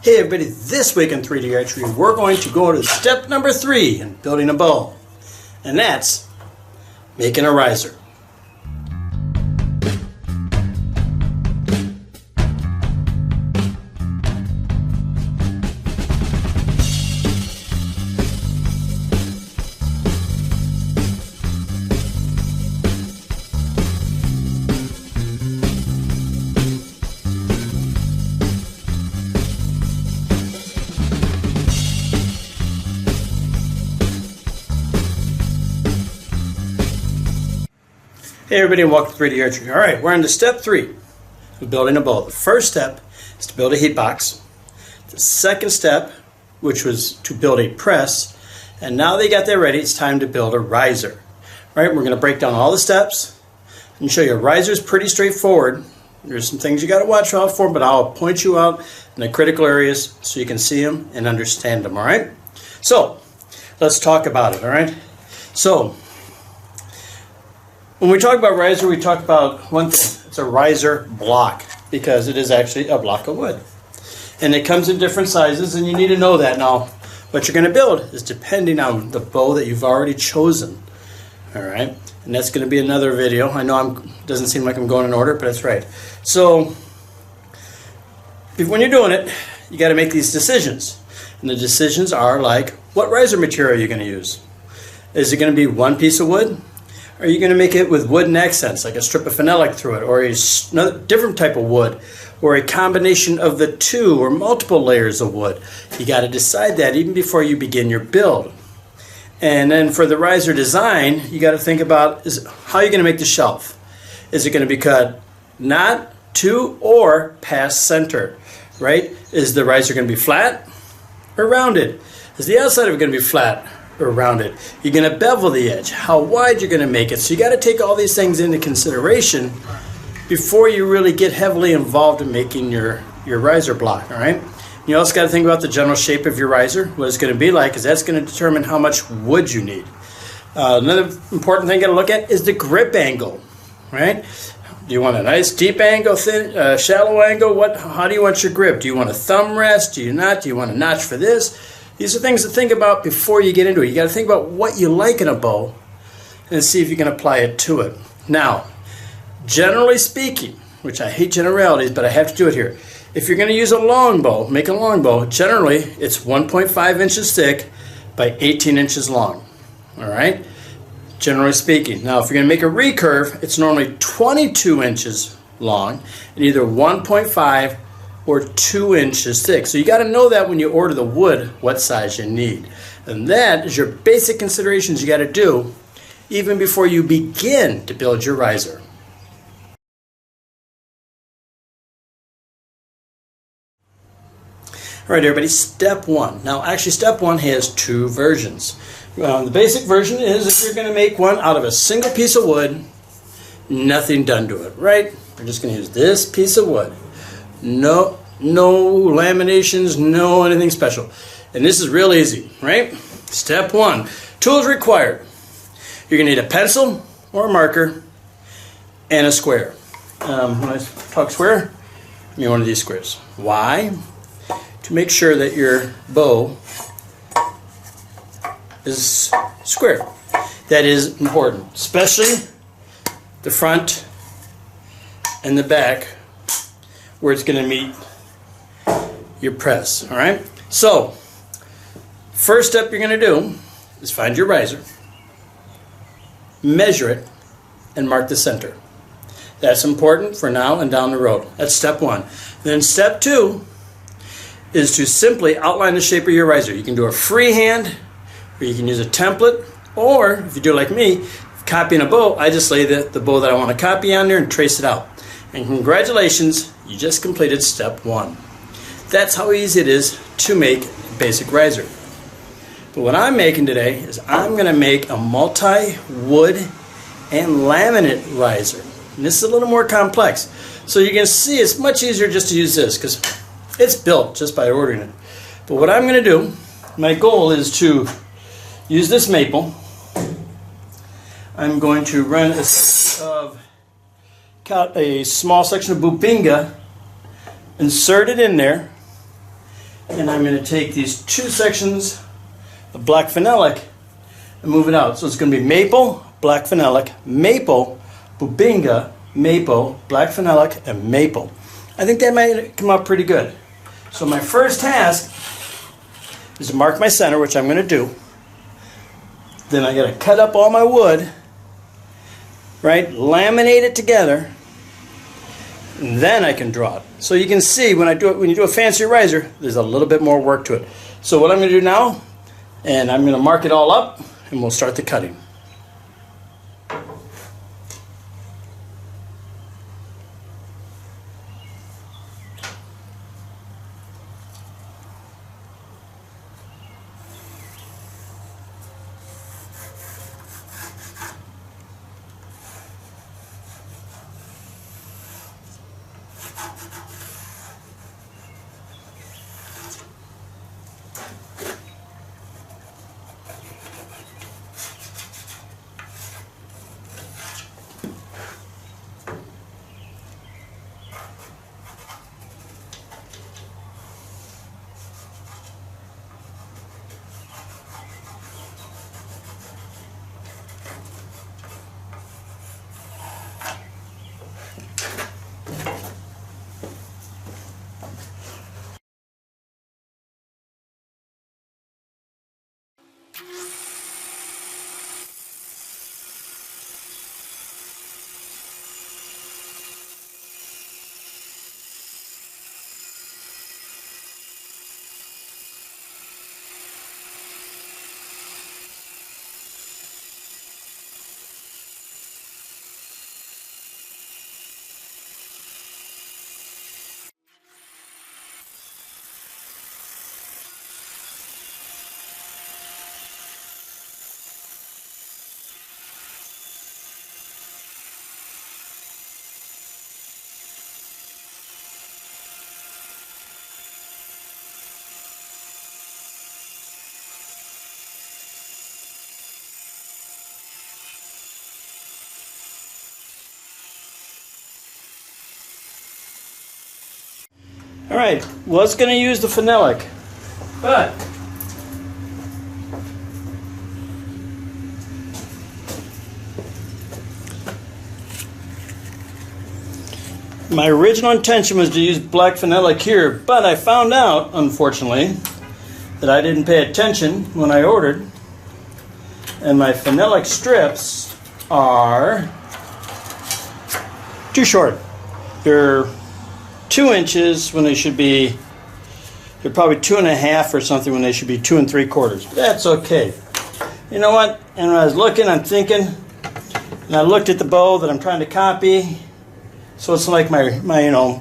Hey everybody, this week in 3D Archery, we're going to go to step number 3 in building a bow, and that's making a riser. Hey everybody, and welcome to 3D Archery. Alright, we're on to step 3 of building a bow. The first step is to build a heat box. The second step, which was to build a press, and now they got that ready, it's time to build a riser. Alright, we're going to break down all the steps and show you a riser is pretty straightforward. There's some things you got to watch out for, but I'll point you out in the critical areas so you can see them and understand them. Alright, so let's talk about it. Alright, so when we talk about riser, we talk about one thing. It's a riser block because it is actually a block of wood. And it comes in different sizes, and you need to know that. Now, what you're going to build is depending on the bow that you've already chosen. All right? And that's going to be another video. I know it doesn't seem like I'm going in order, but that's right. So, when you're doing it, you got to make these decisions. And the decisions are like, what riser material are you going to use? Is it going to be one piece of wood? Are you going to make it with wooden accents, like a strip of phenolic through it, or a different type of wood, or a combination of the two, or multiple layers of wood? You got to decide that even before you begin your build. And then for the riser design, you got to think about how you're going to make the shelf. Is it going to be cut not to or past center, right? Is the riser going to be flat or rounded? Is the outside of it going to be flat or rounded? You're going to bevel the edge, how wide you're going to make it. So you got to take all these things into consideration before you really get heavily involved in making your riser block. All right. You also got to think about the general shape of your riser, what it's going to be like, because that's going to determine how much wood you need. Another important thing you got to look at is the grip angle. Right? Do you want a nice deep angle, thin, shallow angle? How do you want your grip? Do you want a thumb rest? Do you not? Do you want a notch for this? These are things to think about before you get into it. You got to think about what you like in a bow and see if you can apply it to it. Now, generally speaking, which I hate generalities, but I have to do it here. If you're going to use a long bow, make a long bow, generally it's 1.5 inches thick by 18 inches long. All right? Generally speaking. Now, if you're going to make a recurve, it's normally 22 inches long and either 1.5 or 2 inches thick. So you got to know that when you order the wood, what size you need. And that is your basic considerations you got to do even before you begin to build your riser. All right, everybody, step 1. Now, actually, step 1 has 2 versions. The basic version is if you're going to make one out of a single piece of wood, nothing done to it, right? We're just going to use this piece of wood. No laminations, no anything special. And this is real easy, right? Step 1, tools required. You're going to need a pencil or a marker and a square. When I talk square, I mean one of these squares. Why? To make sure that your bow is square. That is important, especially the front and the back where it's going to meet your press. All right, so first step you're going to do is find your riser, measure it, and mark the center. That's important for now and down the road. That's step 1. Then step 2 is to simply outline the shape of your riser. You can do a freehand, or you can use a template, or if you do like me, copying a bow, I just lay the bow that I want to copy on there and trace it out. And congratulations, you just completed step 1. That's how easy it is to make a basic riser. But what I'm making today is I'm going to make a multi-wood and laminate riser. And this is a little more complex. So you can see it's much easier just to use this because it's built just by ordering it. But what I'm going to do, my goal is to use this maple. I'm going to run a small section of bupinga, insert it in there, And I'm going to take these 2 sections of black phenolic and move it out. So it's going to be maple, black phenolic, maple, bubinga, maple, black phenolic, and maple. I think that might come out pretty good. So my first task is to mark my center, which I'm going to do. Then I got to cut up all my wood, right? Laminate it together, and then I can draw it. So you can see when you do a fancy riser, there's a little bit more work to it. So what I'm going to do now, and I'm going to mark it all up, and we'll start the cutting. Alright, was going to use the phenolic, but my original intention was to use black phenolic here, but I found out, unfortunately, that I didn't pay attention when I ordered, and my phenolic strips are too short. They're 2 inches when they should be, they're probably 2.5 or something when they should be 2 3/4. But that's okay. You know what? And when I was looking, I'm thinking, and I looked at the bow that I'm trying to copy, so it's like my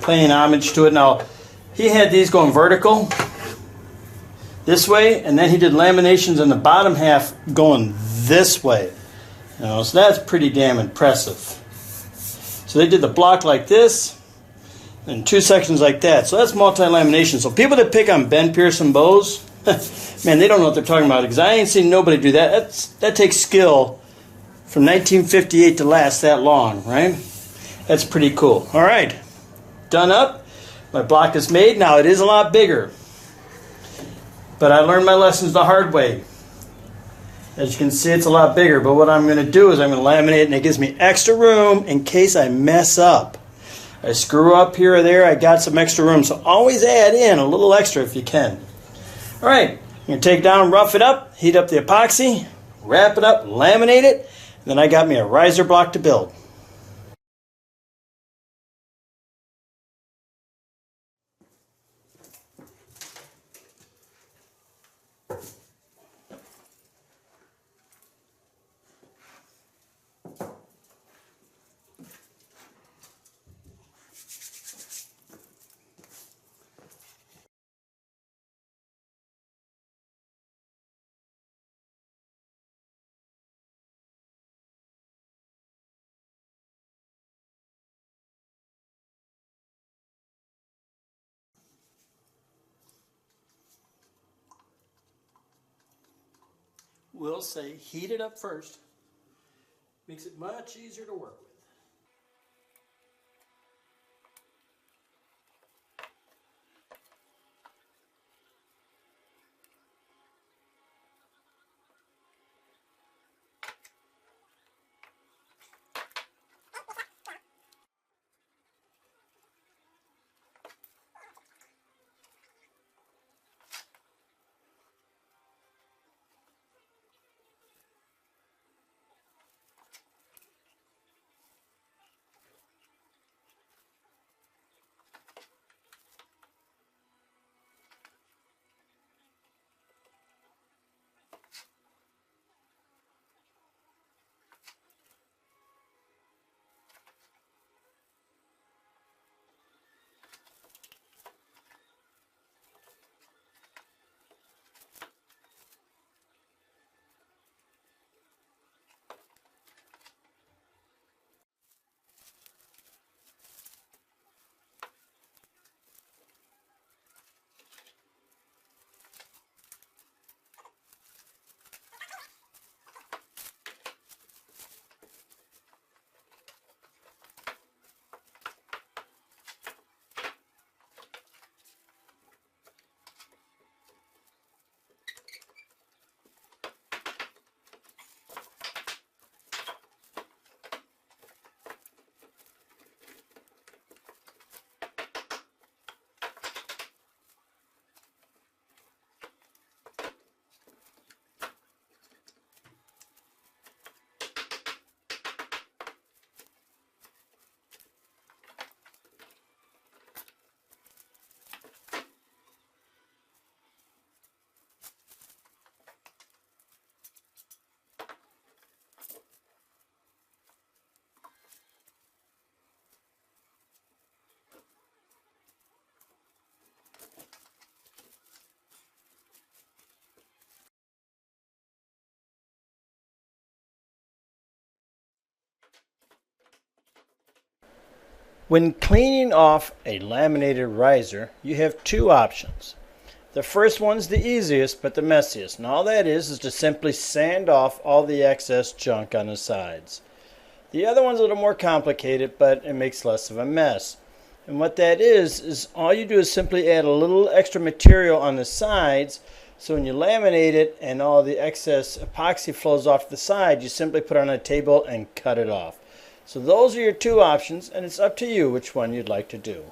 paying homage to it. Now, he had these going vertical this way, and then he did laminations in the bottom half going this way. So that's pretty damn impressive. So they did the block like this, and 2 sections like that. So that's multi-lamination. So people that pick on Ben Pearson bows, man, they don't know what they're talking about, because I ain't seen nobody do that. That takes skill from 1958 to last that long, right? That's pretty cool. All right, done up. My block is made. Now it is a lot bigger, but I learned my lessons the hard way. As you can see, it's a lot bigger, but what I'm going to do is I'm going to laminate it, and it gives me extra room in case I mess up. I screw up here or there, I got some extra room, so always add in a little extra if you can. All right, I'm going to take down, rough it up, heat up the epoxy, wrap it up, laminate it, and then I got me a riser block to build. We'll say heat it up first. Makes it much easier to work with. When cleaning off a laminated riser, you have two options. The first one's the easiest but the messiest, and all that is to simply sand off all the excess junk on the sides. The other one's a little more complicated, but it makes less of a mess. And what that is all you do is simply add a little extra material on the sides, so when you laminate it and all the excess epoxy flows off the side, you simply put it on a table and cut it off. So those are your two options, and it's up to you which one you'd like to do.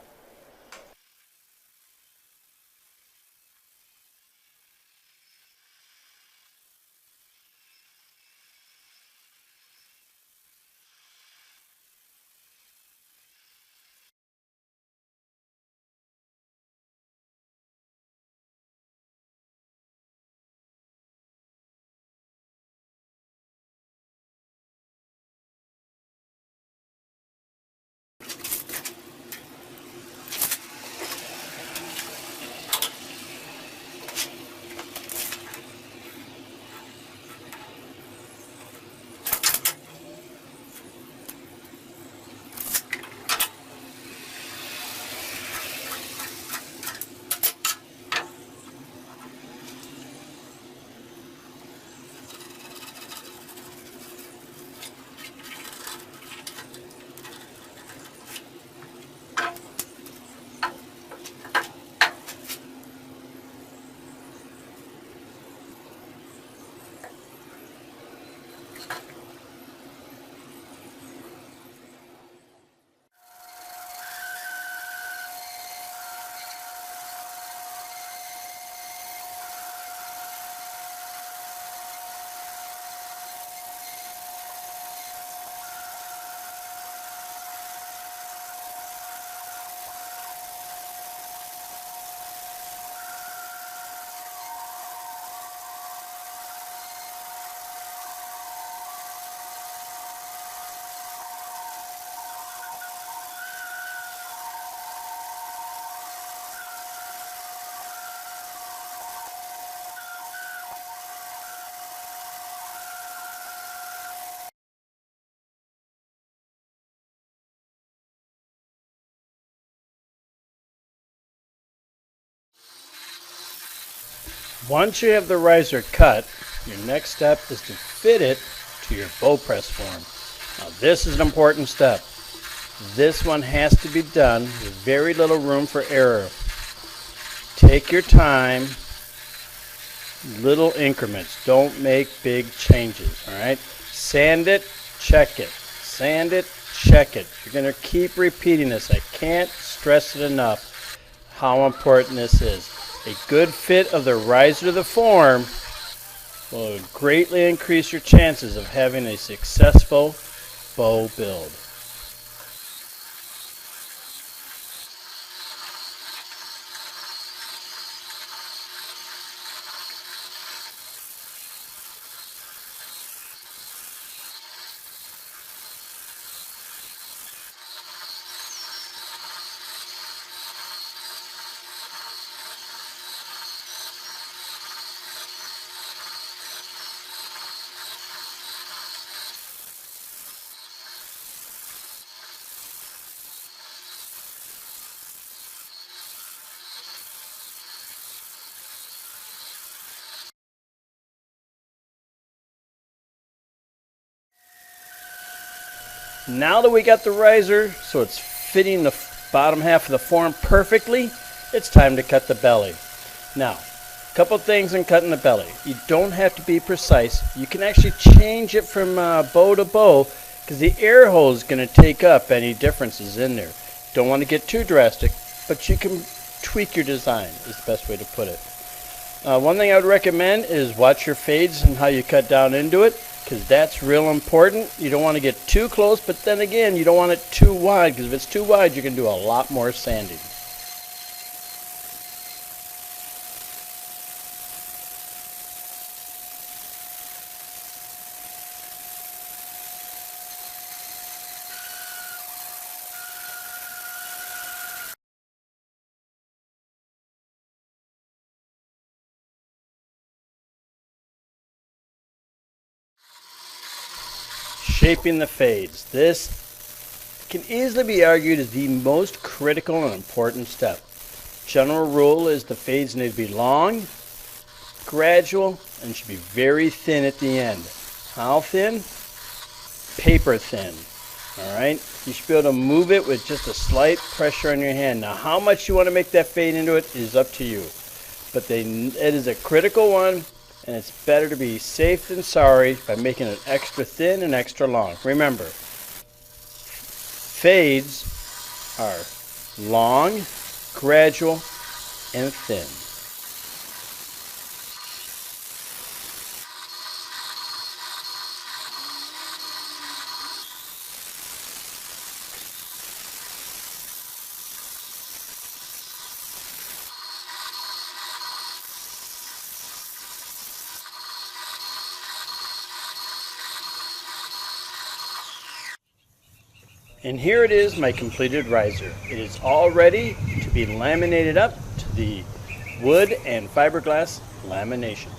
Once you have the riser cut, your next step is to fit it to your bow press form. Now this is an important step. This one has to be done with very little room for error. Take your time, little increments. Don't make big changes, all right? Sand it, check it. Sand it, check it. You're going to keep repeating this. I can't stress it enough how important this is. A good fit of the riser to the form will greatly increase your chances of having a successful bow build. Now that we got the riser so it's fitting the bottom half of the form perfectly, it's time to cut the belly. Now, a couple things in cutting the belly. You don't have to be precise. You can actually change it from bow to bow because the air hole is going to take up any differences in there. Don't want to get too drastic, but you can tweak your design is the best way to put it. One thing I would recommend is watch your fades and how you cut down into it, because that's real important. You don't want to get too close, but then again, you don't want it too wide, because if it's too wide, you can do a lot more sanding. Shaping the fades. This can easily be argued is the most critical and important step. General rule is the fades need to be long, gradual, and should be very thin at the end. How thin? Paper thin. Alright? You should be able to move it with just a slight pressure on your hand. Now how much you want to make that fade into it is up to you. But it is a critical one, and it's better to be safe than sorry by making it extra thin and extra long. Remember, fades are long, gradual, and thin. And here it is, my completed riser. It is all ready to be laminated up to the wood and fiberglass lamination.